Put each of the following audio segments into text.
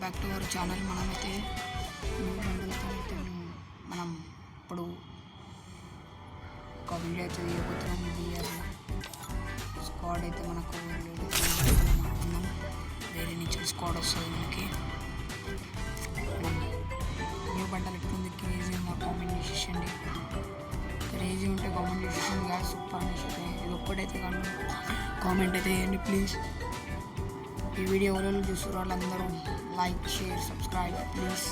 Back to our channel. మనమైతే new బండల్తో అయితే మనం ఇప్పుడు ఒక వీడియో అయితే తీయబోతున్నాం. బిఆర్ స్క్వాడ్ అయితే మనకు అనుకున్నాం, వేరే నుంచి స్క్వాడ్ వస్తుంది మనకి. న్యూ బండల్ ఎట్లుంది, క్రేజీ ఉందా? కామెంట్ చేసేయండి. క్రేజీ ఉంటే కామెంట్ చేసేయండి కదా, సూపర్ అనేసి. ఇది ఒక్కటైతే కానీ కామెంట్ అయితే వేయండి ప్లీజ్. ఈ వీడియో ఎవరు చూసారు వాళ్ళందరూ లైక్, షేర్, సబ్స్క్రైబ్ ప్లీజ్.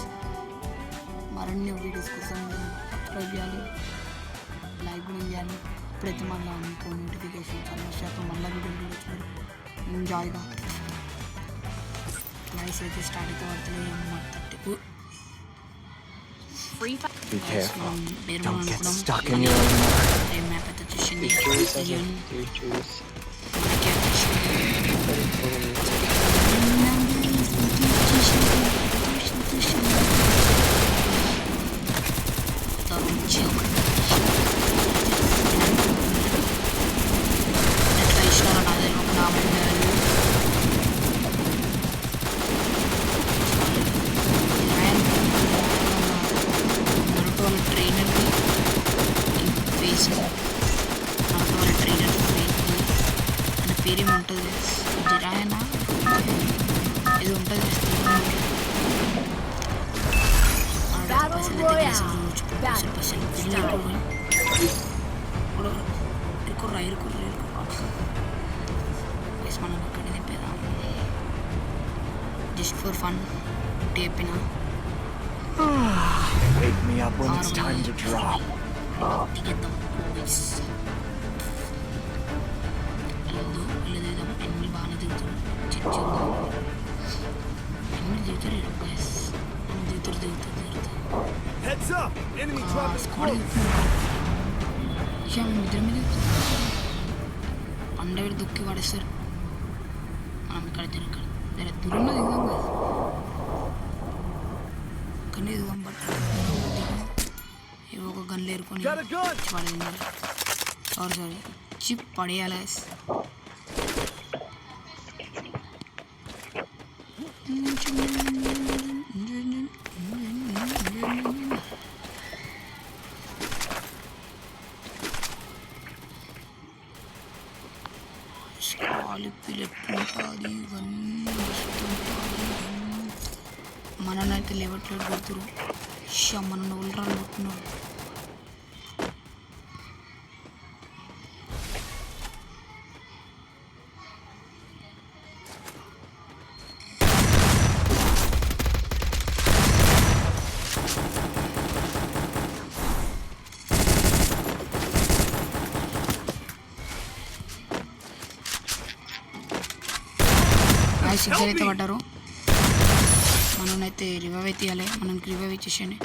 మరిన్ని వీడియోస్ కోసం సబ్స్క్రైబ్ చేయాలి, లైక్ కూడా చేయాలి. ఇప్పుడైతే మళ్ళీ మీకు నోటిఫికేషన్స్ అన్నీ మళ్ళీ వీడియో చూడొచ్చు ఎంజాయ్గా. లైఫ్ అయితే స్టార్ట్ అయితే పడుతుంది. Be careful. Don't get stuck in your own mud. Map అయితే వచ్చేసింది. పేరేమి ఉంటుంది, జిరాయన ఇది ఉంటుంది. మనం అక్కడ తిప్పేదాం జస్ట్ ఫర్ ఫన్ టేపిన. Wake me up when it's time to drop. దిగేద్దాం బాయ్స్. ఎన్ని బాగానే దిగుతారు, ఎన్ని దిగుతారు బాయ్స్, దిగుతారు. ఇద్దరి మీద పండగ దుక్కి పడేస్తారు. మనం ఇక్కడ జర దూరంలో దిగుదాం కదా, కానీ దిగుదాం. బట్ ఏవో ఒక గన్లు ఏరుకొని పడేది. సారీ చిప్ పడేయాలి. మననైతే లేవట్లేదు, కొడుతురు. మన ఉల్రాలు కొట్టున్నారు. సిక్సర్ అయితే పడ్డారు. మననైతే రివైవ్ అయితే ఇవ్వాలి. మనకి రివైవ్ ఇచ్చేసండి.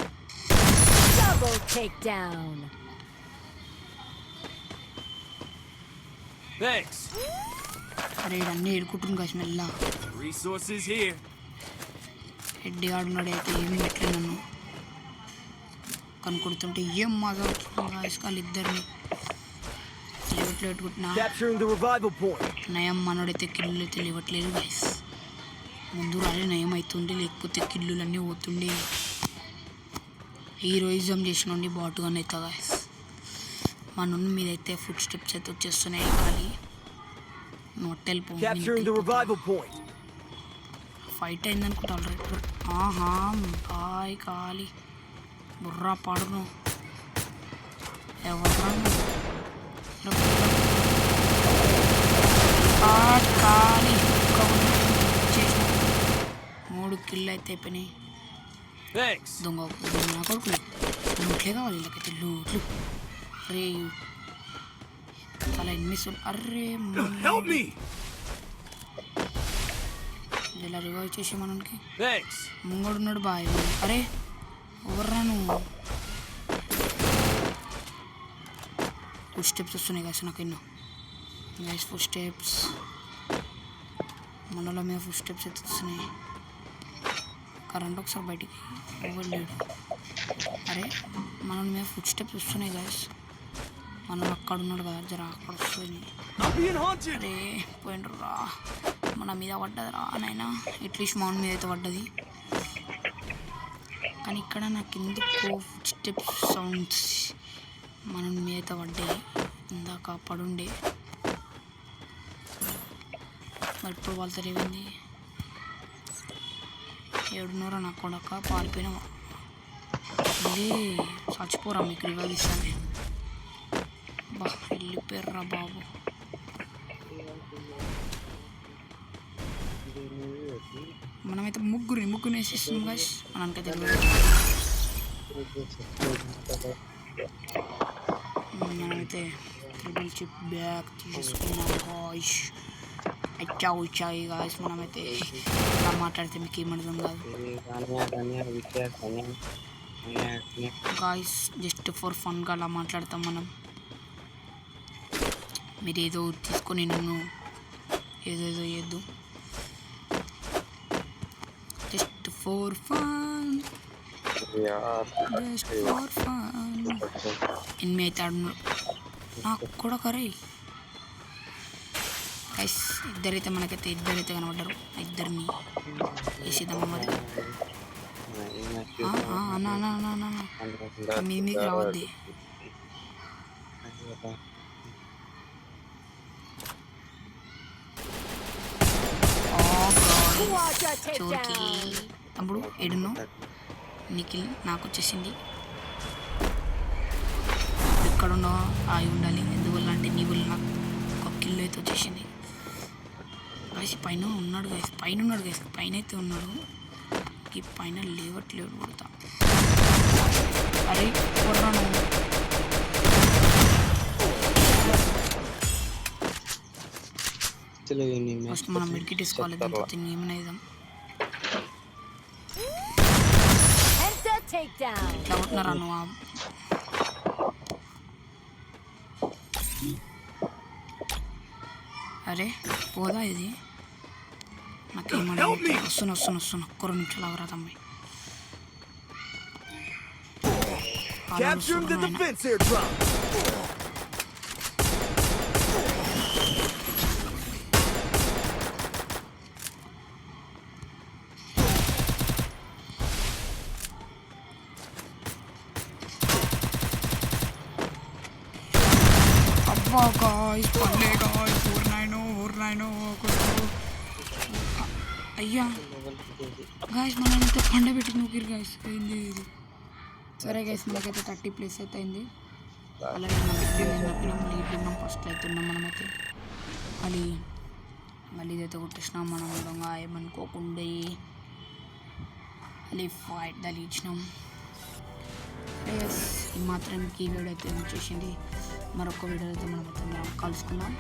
అరే ఇవన్నీ ఏడుకుంటుంది కాసి మెల్ల. హెడ్ ఆడున్నాడు అయితే ఏమి పెట్టలే నన్ను కనుకొడుతుంటే ఏం మజా వస్తుంది. ఇద్దరిని పెట్టుకుంటున్నా. నయం మనోడైతే కిల్లు అయితే లేవట్లేదు గైస్. ముందు రాలే నయం అవుతుండే, లేకపోతే కిల్లులన్నీ పోతుండే. హీరోయిజం చేసినండి బాటుగానే అవుతా గైస్. మన మీదైతే ఫుడ్ స్టెప్స్ అయితే వచ్చేస్తున్నాయి. ఖాళీ నోటెల్ ఫైట్ అయిందనుకుంటా ఆల్రెడీ. ఆహా హాయ్ ఖాళీ బుర్రా పడును ఎవరు ఖాళీ. 3 కిల్లు అయితే అయిపోయినాయి. దొంగ కొడుకులు లూట్లే కావాలి వీళ్ళకైతే, లూట్లు. అరే చాలా ఎన్నిస్. అర్రే ఇలా రివైవ్ చేసి మనకి ముంగడు ఉన్నాడు బాయ్. అరే ఎవర్రా నువ్వు? ఫుడ్ స్టెప్స్ వస్తున్నాయి కాసి నాకు ఎన్నో గైస్. ఫుడ్ స్టెప్స్ మనలో మీద ఫుడ్ స్టెప్స్ అయితే వస్తున్నాయి. కరెంట్ ఒకసారి బయటికి ఇవ్వలేడు. అరే మన మీద ఫుడ్ స్టెప్స్ వస్తున్నాయి గైస్. మనం అక్కడ ఉన్నాడు కదా, జర అక్కడ వస్తుంది. అరే పోయిండ్రు రా, మన మీద పడ్డది రా నైనా. ఎట్లీస్ట్ మౌన్ మీద అయితే పడ్డది. కానీ ఇక్కడ నాకు ఎందుకు స్టెప్ సౌండ్స్ మనం మీద పడ్డాయి ఇందాక పడుండే మరి ఇప్పుడు వాళ్ళతో ఏమైంది ఏడున్నర నాకు కొడక పారిపోయినావా మళ్ళీ చచ్చిపోరా మీకు రివైవ్ ఇస్తానే బా వెళ్ళిపోయారా బాబు మనమైతే ముగ్గురు వేసేస్తున్నాం గాయస్ మనకైతే మనమైతే ట్రిపుల్ చిప్ బ్యాగ్ తీసేసుకున్నాం గాయస్ వచ్చాయి గాయస్ మనమైతే ఇలా మాట్లాడితే మీకు ఏమర్థం కాదు గాయస్ జస్ట్ ఫర్ ఫన్గా అలా మాట్లాడతాం మనం మీరు ఏదో తీసుకొని నన్ను ఏదేదో చేయొద్దు జస్ట్ ఫర్ ఫన్ ఎనిమిది అయితే ఆడున్నాడు నాకు కూడా కరే గైస్ ఇద్దరైతే మనకైతే ఇద్దరైతే కనబడ్డారు ఇద్దరిని వేసేద్దామా మరి అన్నా అన్నా అన్నా అన్నా మీకు రావద్ది చోరికి తమ్ముడు ఏడున్నో నిఖిల్ నాకు వచ్చేసింది ఎక్కడున్నో ఆగి ఉండాలి ఎందువల్ల అంటే నీ వల్ల నాకు ఒక కిల్ అయితే వచ్చేసింది గైస్ పైన ఉన్నాడు గైస్ పైన అయితే ఉన్నాడు ఈ పైన లేవట్లేడు కొడతా అరే కొర్రాను ఫస్ట్ మనం మెడికిట్ తీసుకోవాలి దాంతో ఏమైనా ఇద్దాం ఇట్లా కొట్టినారా నువ్వు అరే పోదా ఇది నాకేమన్నా వస్తున్నా ఒక్క 2 నిమిషాలు ఆగరా తమ్మి అబ్బా గాయ్స్ పల్లె గాయ్స్ 4-9 అయ్యా గాయస్ మనం అయితే పండబెట్టి నూకిరు గాయస్ అయింది ఇది సరే గాయస్ మనకైతే 30 ప్లేస్ అయితే అయింది అలాగే మనం లీడ్ ఉన్నాం ఫస్ట్ అయితే ఉన్నాం మనమైతే మళ్ళీ ఇదైతే కొట్టేసినాం మనం దొంగ ఏమనుకోకుండా మళ్ళీ ఫైట్ దలిచ్చినాం ఈ మాత్రం ఈ వీడియో అయితే వచ్చేసింది మరొక వీడియో అయితే మనం అయితే కలుసుకుందాం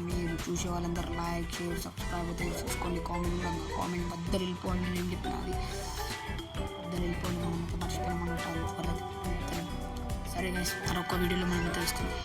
మీరు చూసే వాళ్ళందరూ లైక్ షేర్ సబ్స్క్రైబ్ అయితే చేసుకోండి కామెంట్ బద్దలు వెళ్ళిపోండి నేను చెప్పినది బద్దలు వెళ్ళిపోండి మనం మర్చిపోయినాం సరే గైస్ మరొక వీడియోలో మనం తెలుసుకుందాం